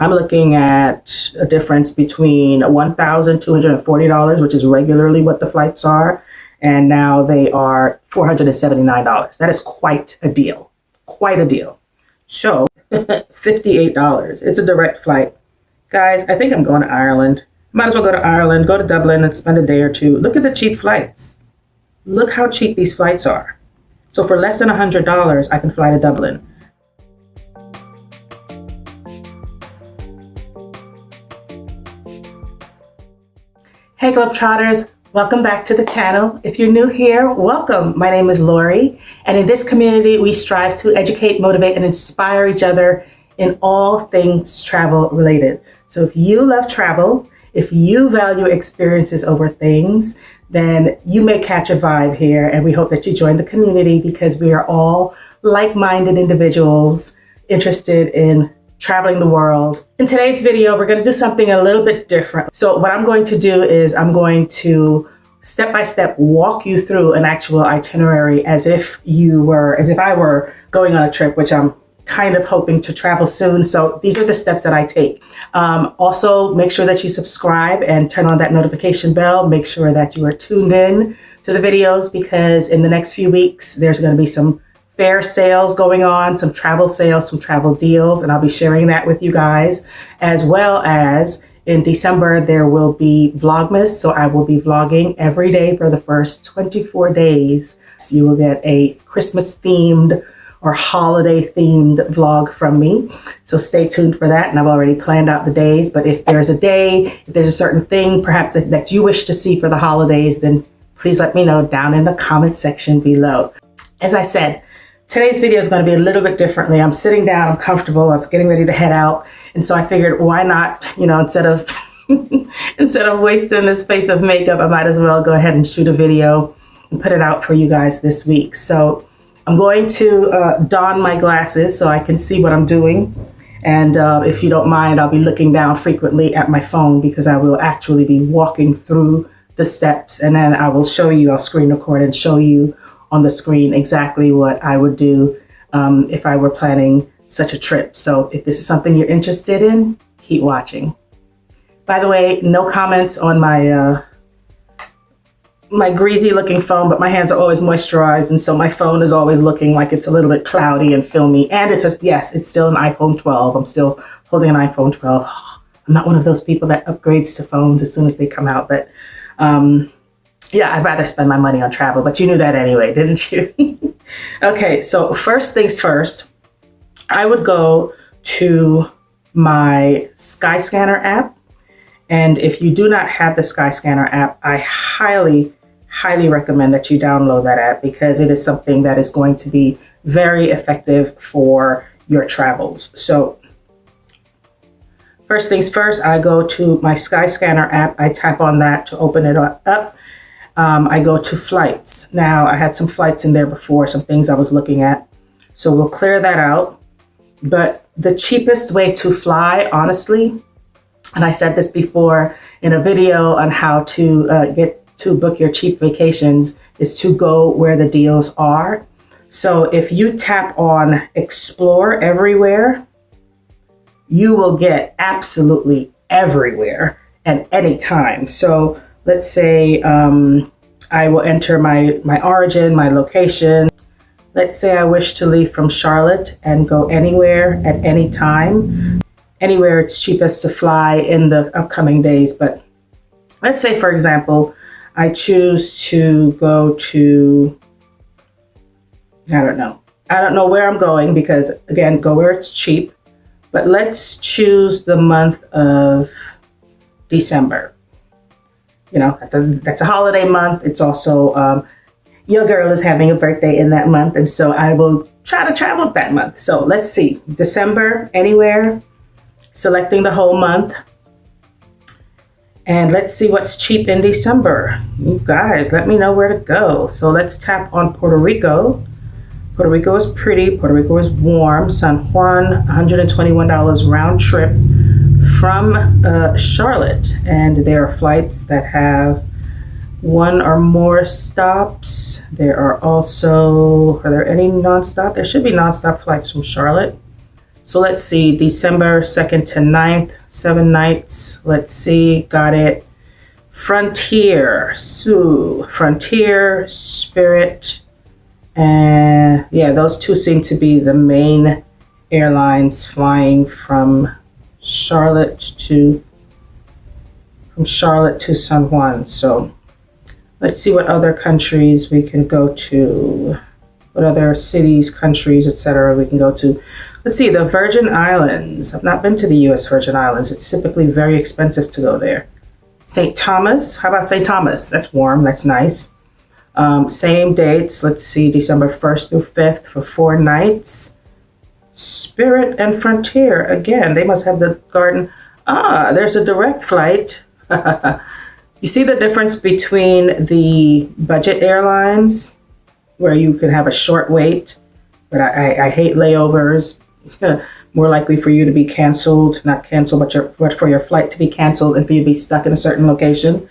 I'm looking at a difference between $1,240, which is regularly what the flights are, and now they are $479. That is quite a deal. Quite a deal. So, $58. It's a direct flight. Guys, I think I'm going to Ireland. Might as well go to Ireland, go to Dublin and spend a day or two. Look at the cheap flights. Look how cheap these flights are. So for less than $100, I can fly to Dublin. Hey Globetrotters, welcome back to the channel. If you're new here, welcome. My name is Lori, and in this community, we strive to educate, motivate, and inspire each other in all things travel related. So if you love travel, if you value experiences over things, then you may catch a vibe here, and we hope that you join the community because we are all like-minded individuals interested in traveling the world. In today's video, we're going to do something a little bit different. So what I'm going to do is I'm going to step-by-step walk you through an actual itinerary as if I were going on a trip, which I'm kind of hoping to travel soon. So these are the steps that I take. Also, make sure that you subscribe and turn on that notification bell. Make sure that you are tuned in to the videos because in the next few weeks, there's going to be some fair sales going on, some travel sales, some travel deals, and I'll be sharing that with you guys. As well as in December, there will be Vlogmas. So I will be vlogging every day for the first 24 days. So you will get a Christmas themed or holiday themed vlog from me. So stay tuned for that. And I've already planned out the days, but if there's a day, if there's a certain thing perhaps that you wish to see for the holidays, then please let me know down in the comment section below. As I said, today's video is going to be a little bit differently. I'm sitting down, I'm comfortable, I was getting ready to head out. And so I figured why not, instead of wasting this space of makeup, I might as well go ahead and shoot a video and put it out for you guys this week. So I'm going to don my glasses so I can see what I'm doing. And if you don't mind, I'll be looking down frequently at my phone because I will actually be walking through the steps. And then I will show you, I'll screen record and show you on the screen exactly what I would do if I were planning such a trip. So if this is something you're interested in, keep watching. By the way, no comments on my my greasy looking phone, but my hands are always moisturized. And so my phone is always looking like it's a little bit cloudy and filmy. And it's still an iPhone 12. I'm still holding an iPhone 12. I'm not one of those people that upgrades to phones as soon as they come out. But yeah, I'd rather spend my money on travel, but you knew that anyway, didn't you? Okay, so first things first, I would go to my Skyscanner app. And if you do not have the Skyscanner app, I highly recommend that you download that app because it is something that is going to be very effective for your travels. So first things first, I go to my Skyscanner app. I tap on that to open it up. I go to flights. Now, I had some flights in there before, some things I was looking at. So we'll clear that out. But the cheapest way to fly, honestly, and I said this before in a video on how to get to book your cheap vacations, is to go where the deals are. So if you tap on Explore Everywhere, you will get absolutely everywhere at any time. So let's say I will enter my origin, my location. Let's say I wish to leave from Charlotte and go anywhere at any time. Anywhere it's cheapest to fly in the upcoming days. But let's say, for example, I choose to go to, I don't know where I'm going because, again, go where it's cheap. But let's choose the month of December. That's a holiday month. It's also, your girl is having a birthday in that month. And so I will try to travel that month. So let's see, December, anywhere, selecting the whole month. And let's see what's cheap in December. You guys, let me know where to go. So let's tap on Puerto Rico. Puerto Rico is pretty. Puerto Rico is warm. San Juan, $121 round trip from Charlotte. And there are flights that have one or more stops. Are there any nonstop? There should be nonstop flights from Charlotte. So let's see, December 2nd to 9th, 7 nights. Let's see, got it. Frontier, Spirit, and yeah, those two seem to be the main airlines flying from Charlotte to San Juan. So let's see what other countries we can go to, what other cities, countries, etc. we can go to. Let's see, the Virgin Islands. I've not been to the U.S. Virgin Islands. It's typically very expensive to go there. St. Thomas. How about St. Thomas? That's warm. That's nice. Same dates. Let's see, December 1st through 5th for 4 nights. Spirit and Frontier. Again, they must have the garden. Ah, there's a direct flight. You see the difference between the budget airlines, where you can have a short wait, but I hate layovers. More likely for you to be canceled, not canceled, but for your flight to be canceled and for you to be stuck in a certain location.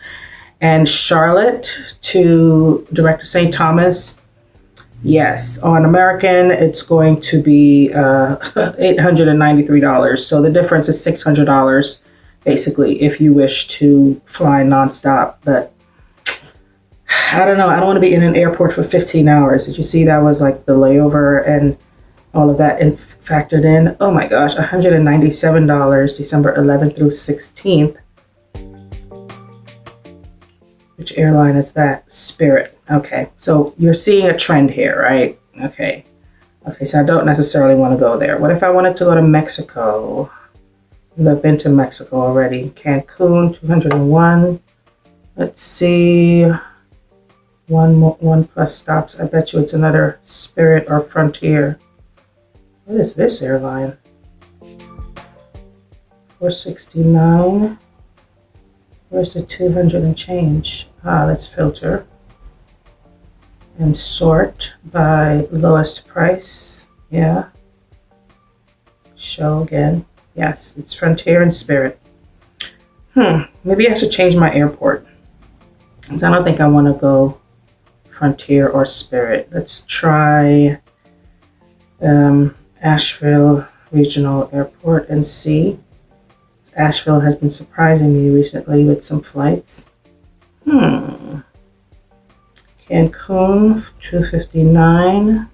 And Charlotte to direct to St. Thomas. Yes, on American, it's going to be $893. So the difference is $600, basically, if you wish to fly nonstop. But I don't know. I don't want to be in an airport for 15 hours. Did you see that was like the layover and all of that factored in? Oh my gosh, $197, December 11th through 16th. Which airline is that? Spirit. Okay, so you're seeing a trend here, right? Okay, so I don't necessarily want to go there. What if I wanted to go to Mexico? I've been to Mexico already. Cancun, 201. Let's see. One plus stops. I bet you it's another Spirit or Frontier. What is this airline? 469. Where's the 200 and change? Let's filter and sort by lowest price. Yeah. Show again. Yes, it's Frontier and Spirit. Maybe I should change my airport, because I don't think I want to go Frontier or Spirit. Let's try Asheville Regional Airport and see. Asheville has been surprising me recently with some flights. Cancun, 259.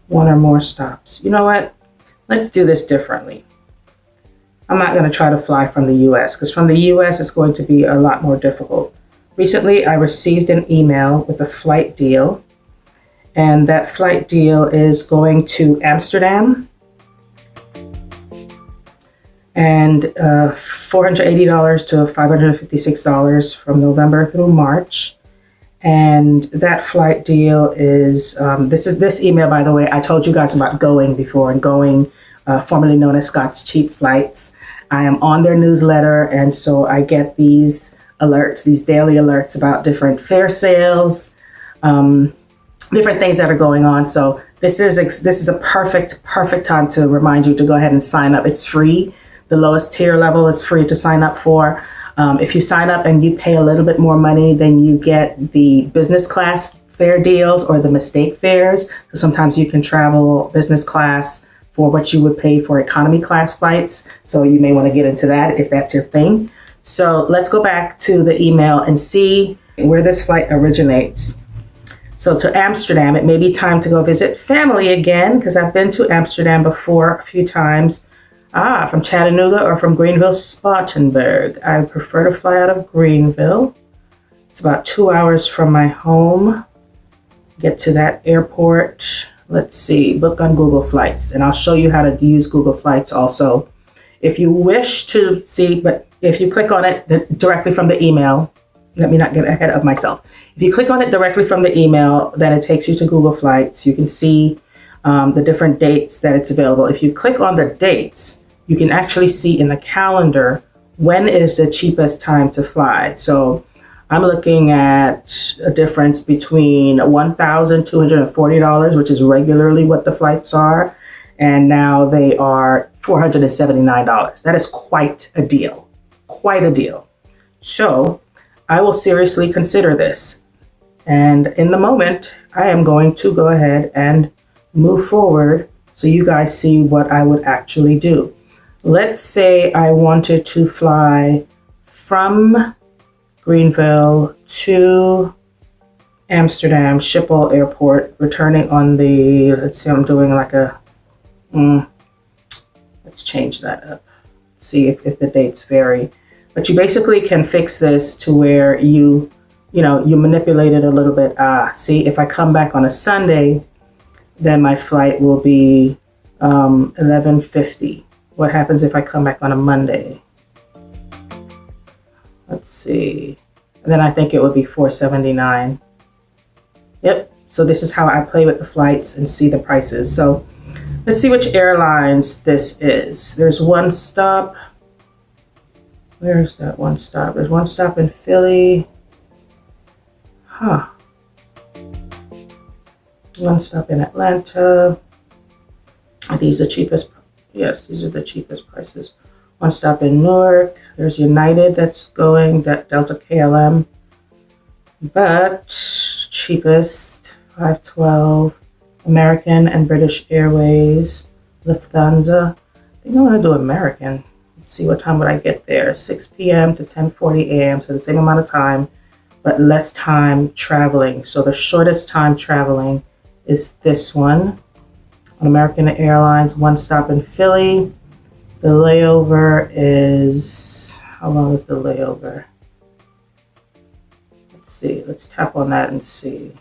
1 or more stops. You know what? Let's do this differently. I'm not going to try to fly from the US, because from the US it's going to be a lot more difficult. Recently, I received an email with a flight deal, and that flight deal is going to Amsterdam, and $480 to $556 from November through March. And that flight deal is, this email, by the way, I told you guys about Going before, and Going, formerly known as Scott's Cheap Flights. I am on their newsletter, and so I get these alerts, these daily alerts about different fare sales, different things that are going on. So this is a perfect time to remind you to go ahead and sign up. It's free. The lowest tier level is free to sign up for. If you sign up and you pay a little bit more money, then you get the business class fare deals or the mistake fares. So sometimes you can travel business class for what you would pay for economy class flights. So you may want to get into that if that's your thing. So let's go back to the email and see where this flight originates. So to Amsterdam, it may be time to go visit family again, because I've been to Amsterdam before a few times. From Chattanooga or from Greenville, Spartanburg. I prefer to fly out of Greenville. It's about 2 hours from my home. Get to that airport. Let's see, book on Google Flights. And I'll show you how to use Google Flights also. If you wish to see, but if you click on it directly from the email, let me not get ahead of myself. If you click on it directly from the email, then it takes you to Google Flights. You can see the different dates that it's available. If you click on the dates, you can actually see in the calendar when is the cheapest time to fly. So I'm looking at a difference between $1,240, which is regularly what the flights are, and now they are $479. That is quite a deal. Quite a deal. So I will seriously consider this. And in the moment, I am going to go ahead and move forward so you guys see what I would actually do. Let's say I wanted to fly from Greenville to Amsterdam Schiphol Airport, returning on the, let's see, I'm doing like a, let's change that up, see if the dates vary. But you basically can fix this to where you manipulate it a little bit. See, if I come back on a Sunday, then my flight will be 11:50. What happens if I come back on a Monday? Let's see. And then I think it would be 479. Yep. So this is how I play with the flights and see the prices. So let's see which airlines this is. There's one stop. Where's that one stop? There's one stop in Philly. Huh. One stop in Atlanta. Are these the cheapest? Yes, these are the cheapest prices. One stop in Newark. There's United that's going, that Delta KLM. But cheapest, 512. American and British Airways. Lufthansa. I think I want to do American. Let's see, what time would I get there? 6 p.m. to 10:40 a.m. So the same amount of time, but less time traveling. So the shortest time traveling is this one. On American Airlines, one stop in Philly. The layover is, how long is the layover? Let's see, let's tap on that and see.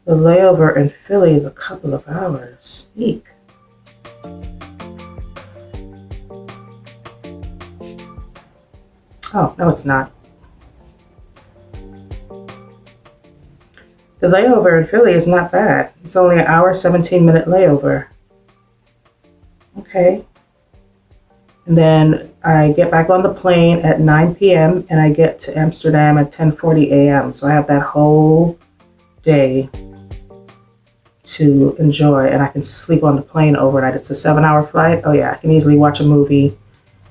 The layover in Philly is a couple of hours. Eek. Oh, no, it's not. The layover in Philly is not bad. It's only an hour, 17-minute layover. Okay. And then I get back on the plane at 9 p.m. and I get to Amsterdam at 10:40 a.m. So I have that whole day to enjoy, and I can sleep on the plane overnight. It's a 7-hour flight. Oh yeah, I can easily watch a movie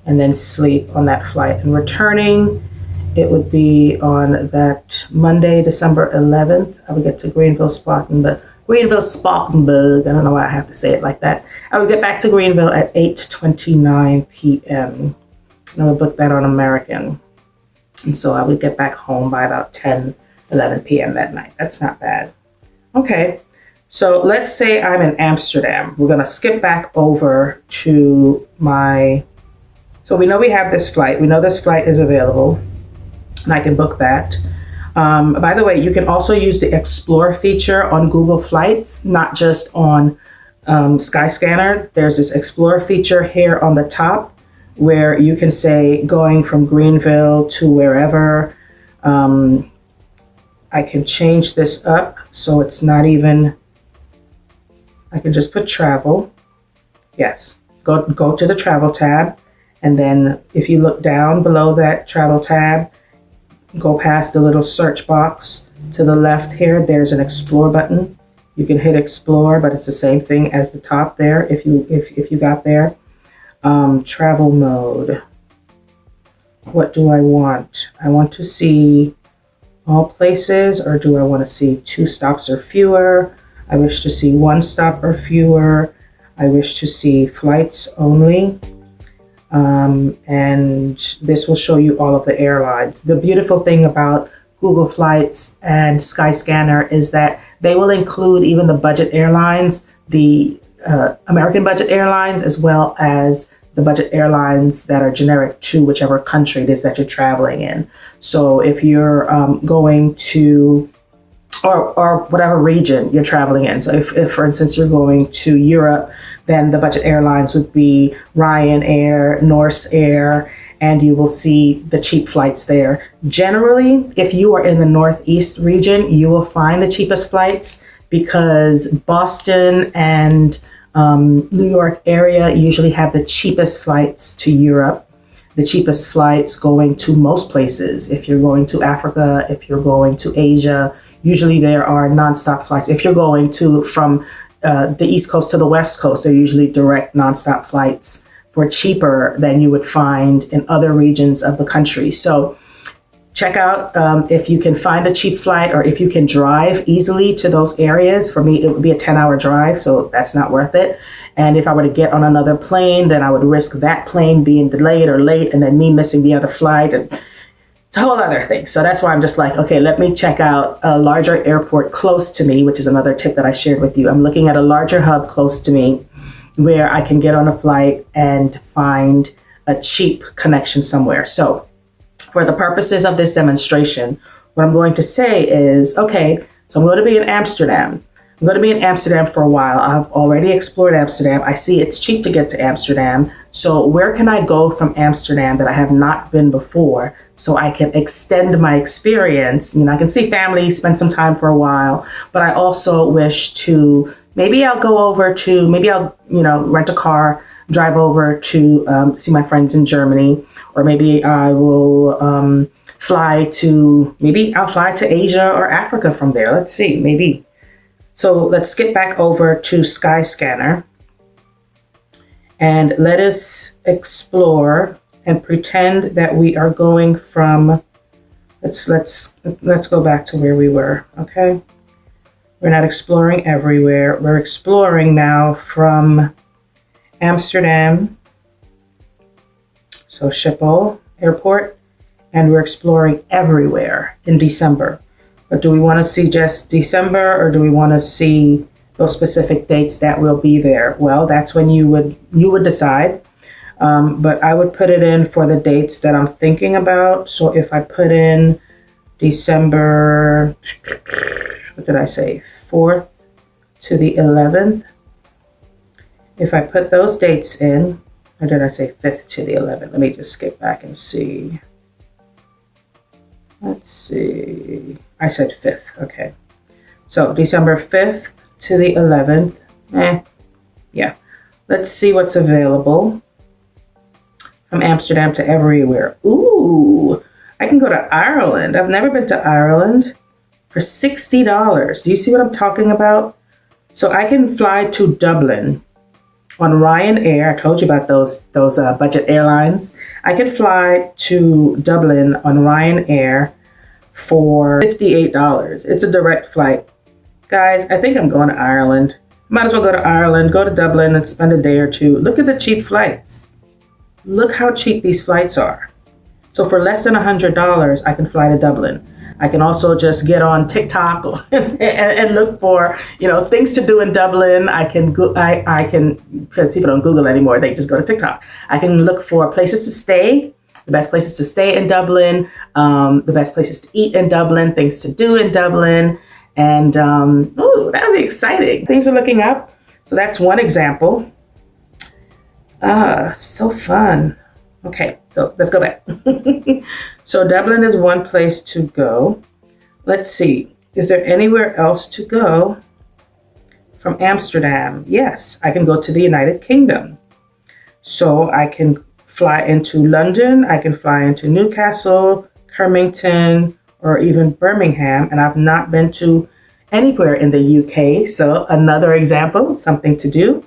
and then sleep on that flight. And returning, it would be on that Monday, December 11th. I would get to Greenville-Spartanburg. I don't know why I have to say it like that. I would get back to Greenville at 8:29 p.m. And I would book that on American. And so I would get back home by about 11 p.m. that night. That's not bad. Okay, so let's say I'm in Amsterdam. We're gonna skip back over to so we know we have this flight. We know this flight is available. And I can book that. By the way, you can also use the Explore feature on Google Flights, not just on Skyscanner. There's this Explore feature here on the top where you can say going from Greenville to wherever. I can change this up so it's not even, I can just put travel. Yes, go to the travel tab. And then if you look down below that travel tab, go past the little search box to the left here, there's an Explore button. You can hit Explore, but it's the same thing as the top there if you got there. Travel mode. What do I want? I want to see all places, or do I want to see 2 stops or fewer? I wish to see 1 stop or fewer. I wish to see flights only. And this will show you all of the airlines. The beautiful thing about Google Flights and Skyscanner is that they will include even the budget airlines, the American budget airlines, as well as the budget airlines that are generic to whichever country it is that you're traveling in. So if you're going to, or whatever region you're traveling in. So if for instance, you're going to Europe, then the budget airlines would be Ryanair, Norse Air, and you will see the cheap flights there. Generally, if you are in the Northeast region, you will find the cheapest flights because Boston and New York area usually have the cheapest flights to Europe, the cheapest flights going to most places. If you're going to Africa, if you're going to Asia, usually there are nonstop flights. If you're going from the East Coast to the West Coast, they're usually direct nonstop flights for cheaper than you would find in other regions of the country. So check out if you can find a cheap flight or if you can drive easily to those areas. For me, it would be a 10-hour drive, so that's not worth it. And if I were to get on another plane, then I would risk that plane being delayed or late and then me missing the other flight. And it's a whole other thing. So that's why I'm just like, okay, let me check out a larger airport close to me, which is another tip that I shared with you. I'm looking at a larger hub close to me where I can get on a flight and find a cheap connection somewhere. So for the purposes of this demonstration, what I'm going to say is, okay, so I'm going to be in Amsterdam. I'm going to be in Amsterdam for a while. I've already explored Amsterdam. I see it's cheap to get to Amsterdam. So where can I go from Amsterdam that I have not been before so I can extend my experience? You know, I can see family, spend some time for a while, but I also wish to, maybe I'll rent a car, drive over to see my friends in Germany, or maybe I'll fly to Asia or Africa from there. Let's see, maybe. So let's skip back over to Skyscanner and let us explore and pretend that we are going from, let's go back to where we were, okay? We're not exploring everywhere. We're exploring now from Amsterdam, so Schiphol Airport, and we're exploring everywhere in December. But do we want to see just December, or do we want to see those specific dates that will be there? Well, that's when you would decide. But I would put it in for the dates that I'm thinking about. So if I put in December, what did I say? 4th to the 11th. If I put those dates in, or did I say 5th to the 11th? Let me just skip back and see. Let's see. I said 5th. Okay. So December 5th to the 11th. Yeah. Let's see what's available from Amsterdam to everywhere. Ooh, I can go to Ireland. I've never been to Ireland for $60. Do you see what I'm talking about? So I can fly to Dublin on Ryanair. I told you about those budget airlines. I could fly to Dublin on Ryanair for $58. It's a direct flight. Guys, I think I'm going to Ireland. Might as well go to Ireland, go to Dublin and spend a day or two. Look at the cheap flights. Look how cheap these flights are. So for less than $100, I can fly to Dublin. I can also just get on TikTok and look for, things to do in Dublin. I can, because people don't Google anymore, they just go to TikTok. I can look for places to stay, the best places to stay in Dublin, the best places to eat in Dublin, things to do in Dublin. And, that'll be exciting. Things are looking up. So that's one example. So fun. Okay, so let's go back. So Dublin is one place to go. Let's see. Is there anywhere else to go from Amsterdam? Yes, I can go to the United Kingdom. So I can fly into London. I can fly into Newcastle, Birmingham, or even Birmingham. And I've not been to anywhere in the UK. So another example, something to do.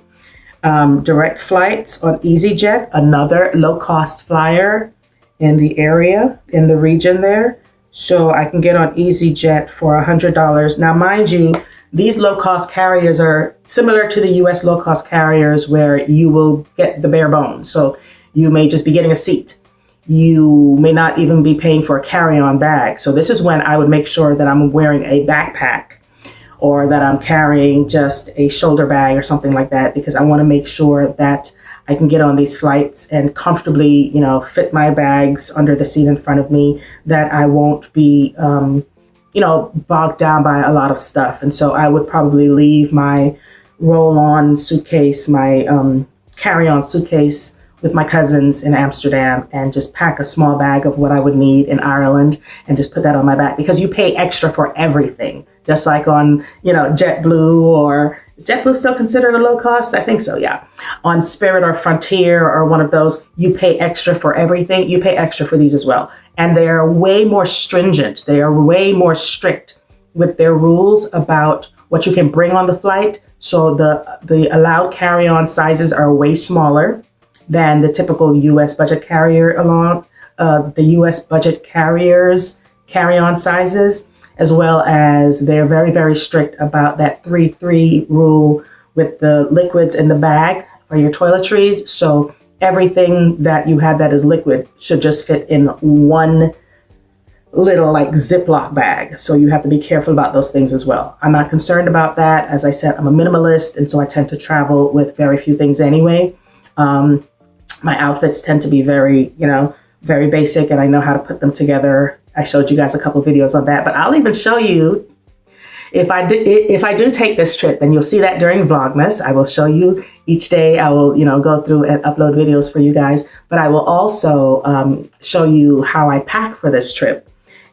Direct flights on EasyJet, another low-cost flyer in the area, in the region there. So I can get on EasyJet for $100. Now, mind you, these low-cost carriers are similar to the US low-cost carriers where you will get the bare bones. So you may just be getting a seat. You may not even be paying for a carry-on bag. So this is when I would make sure that I'm wearing a backpack, or that I'm carrying just a shoulder bag or something like that, because I want to make sure that I can get on these flights and comfortably, fit my bags under the seat in front of me, that I won't be, bogged down by a lot of stuff. And so I would probably leave my roll-on suitcase, my carry-on suitcase with my cousins in Amsterdam, and just pack a small bag of what I would need in Ireland and just put that on my back, because you pay extra for everything. Just like on, JetBlue, or is JetBlue still considered a low cost? I think so, yeah. On Spirit or Frontier or one of those, you pay extra for everything. You pay extra for these as well. And they're way more stringent. They are way more strict with their rules about what you can bring on the flight. So the allowed carry-on sizes are way smaller than the typical US budget carrier the US budget carriers carry-on sizes, as well as they're very, very strict about that 3-3 rule with the liquids in the bag for your toiletries. So everything that you have that is liquid should just fit in one little like Ziploc bag. So you have to be careful about those things as well. I'm not concerned about that. As I said, I'm a minimalist, and so I tend to travel with very few things anyway. My outfits tend to be very, very basic, and I know how to put them together. I showed you guys a couple videos on that, but I'll even show you if I do take this trip, then you'll see that during Vlogmas. I will show you each day. I will, go through and upload videos for you guys, but I will also show you how I pack for this trip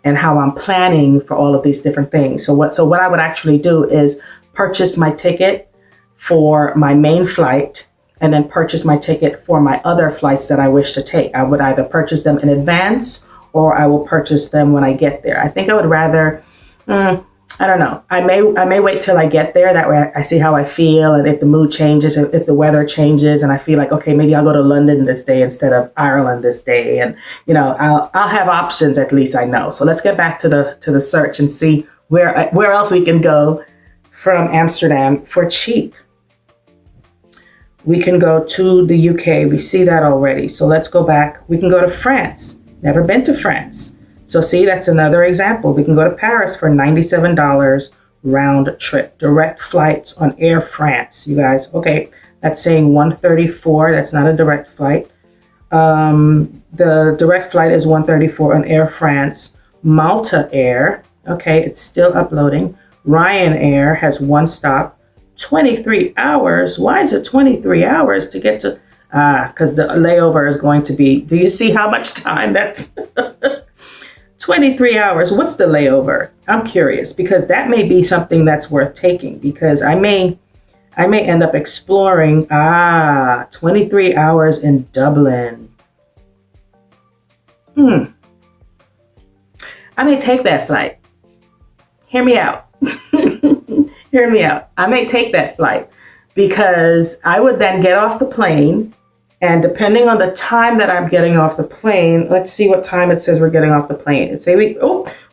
and how I'm planning for all of these different things. So what I would actually do is purchase my ticket for my main flight and then purchase my ticket for my other flights that I wish to take. I would either purchase them in advance or I will purchase them when I get there. I think I would rather, I don't know. I may wait till I get there. That way I see how I feel, and if the mood changes, if the weather changes, and I feel like, okay, maybe I'll go to London this day instead of Ireland this day, and I'll have options. At least I know. So let's get back to the search and see where else we can go from Amsterdam for cheap. We can go to the UK. We see that already. So let's go back. We can go to France. Never been to France. So see, that's another example. We can go to Paris for $97 round trip. Direct flights on Air France, you guys. Okay, that's saying $134. That's not a direct flight. The direct flight is $134 on Air France. Malta Air, okay, it's still uploading. Ryanair has one stop, 23 hours. Why is it 23 hours to get to? Because the layover is going to be, do you see how much time that's? 23 hours. What's the layover? I'm curious, because that may be something that's worth taking, because I may end up exploring 23 hours in Dublin. I may take that flight. Hear me out. Hear me out. I may take that flight because I would then get off the plane. And depending on the time that I'm getting off the plane, let's see what time it says we're getting off the plane. It say we're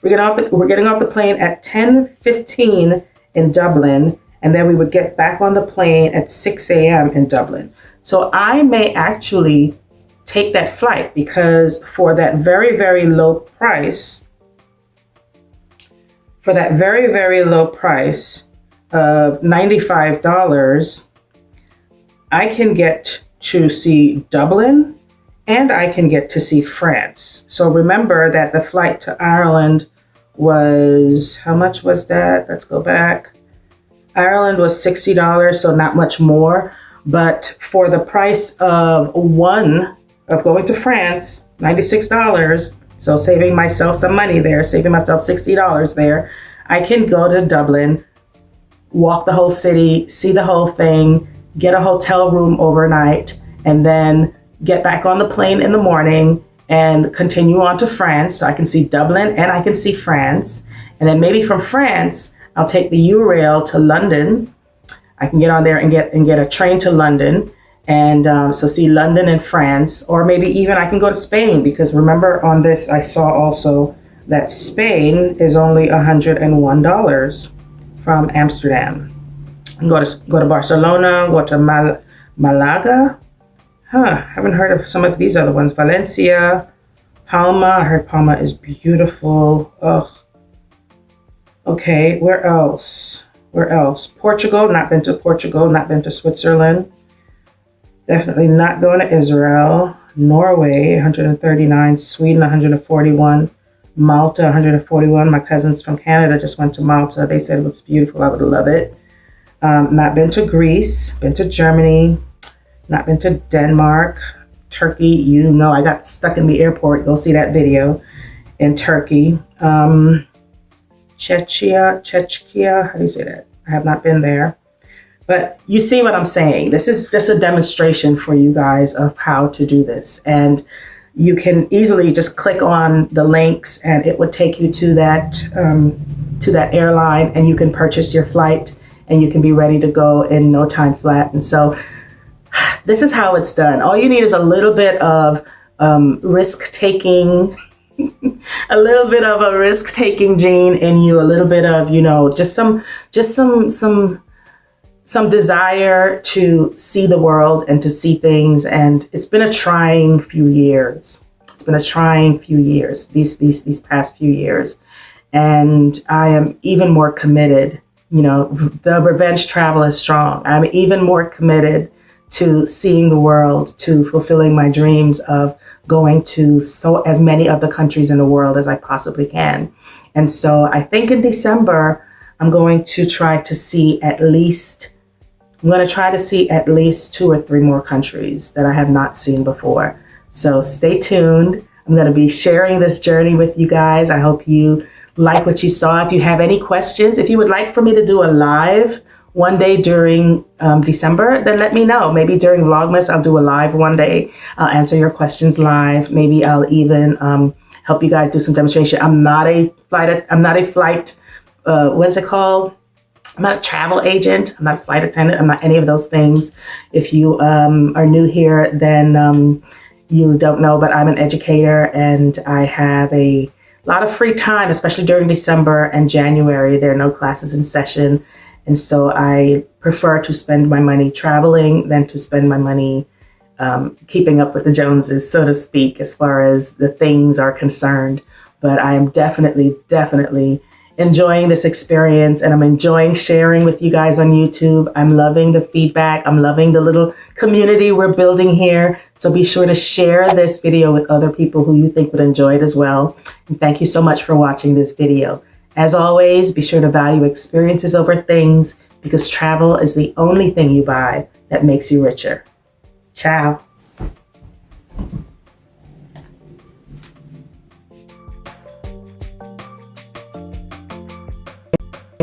getting off the plane at 10:15 in Dublin, and then we would get back on the plane at 6 a.m. in Dublin. So I may actually take that flight, because for that very, very low price, of $95, I can get to see Dublin and I can get to see France. So remember that the flight to Ireland was, how much was that? Let's go back. Ireland was $60, so not much more. But for the price of going to France, $96, so saving myself some money there, saving myself $60 there, I can go to Dublin, walk the whole city, see the whole thing, get a hotel room overnight, and then get back on the plane in the morning and continue on to France. So I can see Dublin and I can see France. And then maybe from France, I'll take the U-Rail to London. I can get on there and get a train to London. And so see London and France, or maybe even I can go to Spain, because remember on this, I saw also that Spain is only $101 from Amsterdam. Go to Barcelona, go to Malaga. Haven't heard of some of these other ones. Valencia, Palma. I heard Palma is beautiful. Ugh. Okay, where else? Portugal, not been to Portugal, not been to Switzerland. Definitely not going to Israel. Norway, 139. Sweden, 141. Malta, 141. My cousins from Canada just went to Malta. They said it was beautiful. I would love it. Not been to Greece, been to Germany, not been to Denmark, Turkey. I got stuck in the airport. Go see that video in Turkey. Czechia, how do you say that? I have not been there. But you see what I'm saying. This is just a demonstration for you guys of how to do this. And you can easily just click on the links and it would take you to that airline, and you can purchase your flight and you can be ready to go in no time flat. And so this is how it's done. All you need is a little bit of risk-taking, a little bit of a risk-taking gene in you, a little bit of, just some desire to see the world and to see things. And it's been a trying few years. These past few years. And I am even more committed. The revenge travel is strong. I'm even more committed to seeing the world, to fulfilling my dreams of going to as many of the countries in the world as I possibly can. And so I think in December, I'm going to try to see at least 2 or 3 more countries that I have not seen before. So stay tuned. I'm going to be sharing this journey with you guys. I hope you like what you saw. If you have any questions, if you would like for me to do a live one day during December, then let me know. Maybe during Vlogmas, I'll do a live one day. I'll answer your questions live. Maybe I'll even help you guys do some demonstration. I'm not a flight, what's it called? I'm not a travel agent. I'm not a flight attendant. I'm not any of those things. If you are new here, then you don't know, but I'm an educator and I have a lot of free time, especially during December and January. There are no classes in session. And so I prefer to spend my money traveling than to spend my money keeping up with the Joneses, so to speak, as far as the things are concerned. But I am definitely enjoying this experience, and I'm enjoying sharing with you guys on YouTube. I'm loving the feedback. I'm loving the little community we're building here. So be sure to share this video with other people who you think would enjoy it as well. And thank you so much for watching this video. As always, be sure to value experiences over things, because travel is the only thing you buy that makes you richer. Ciao.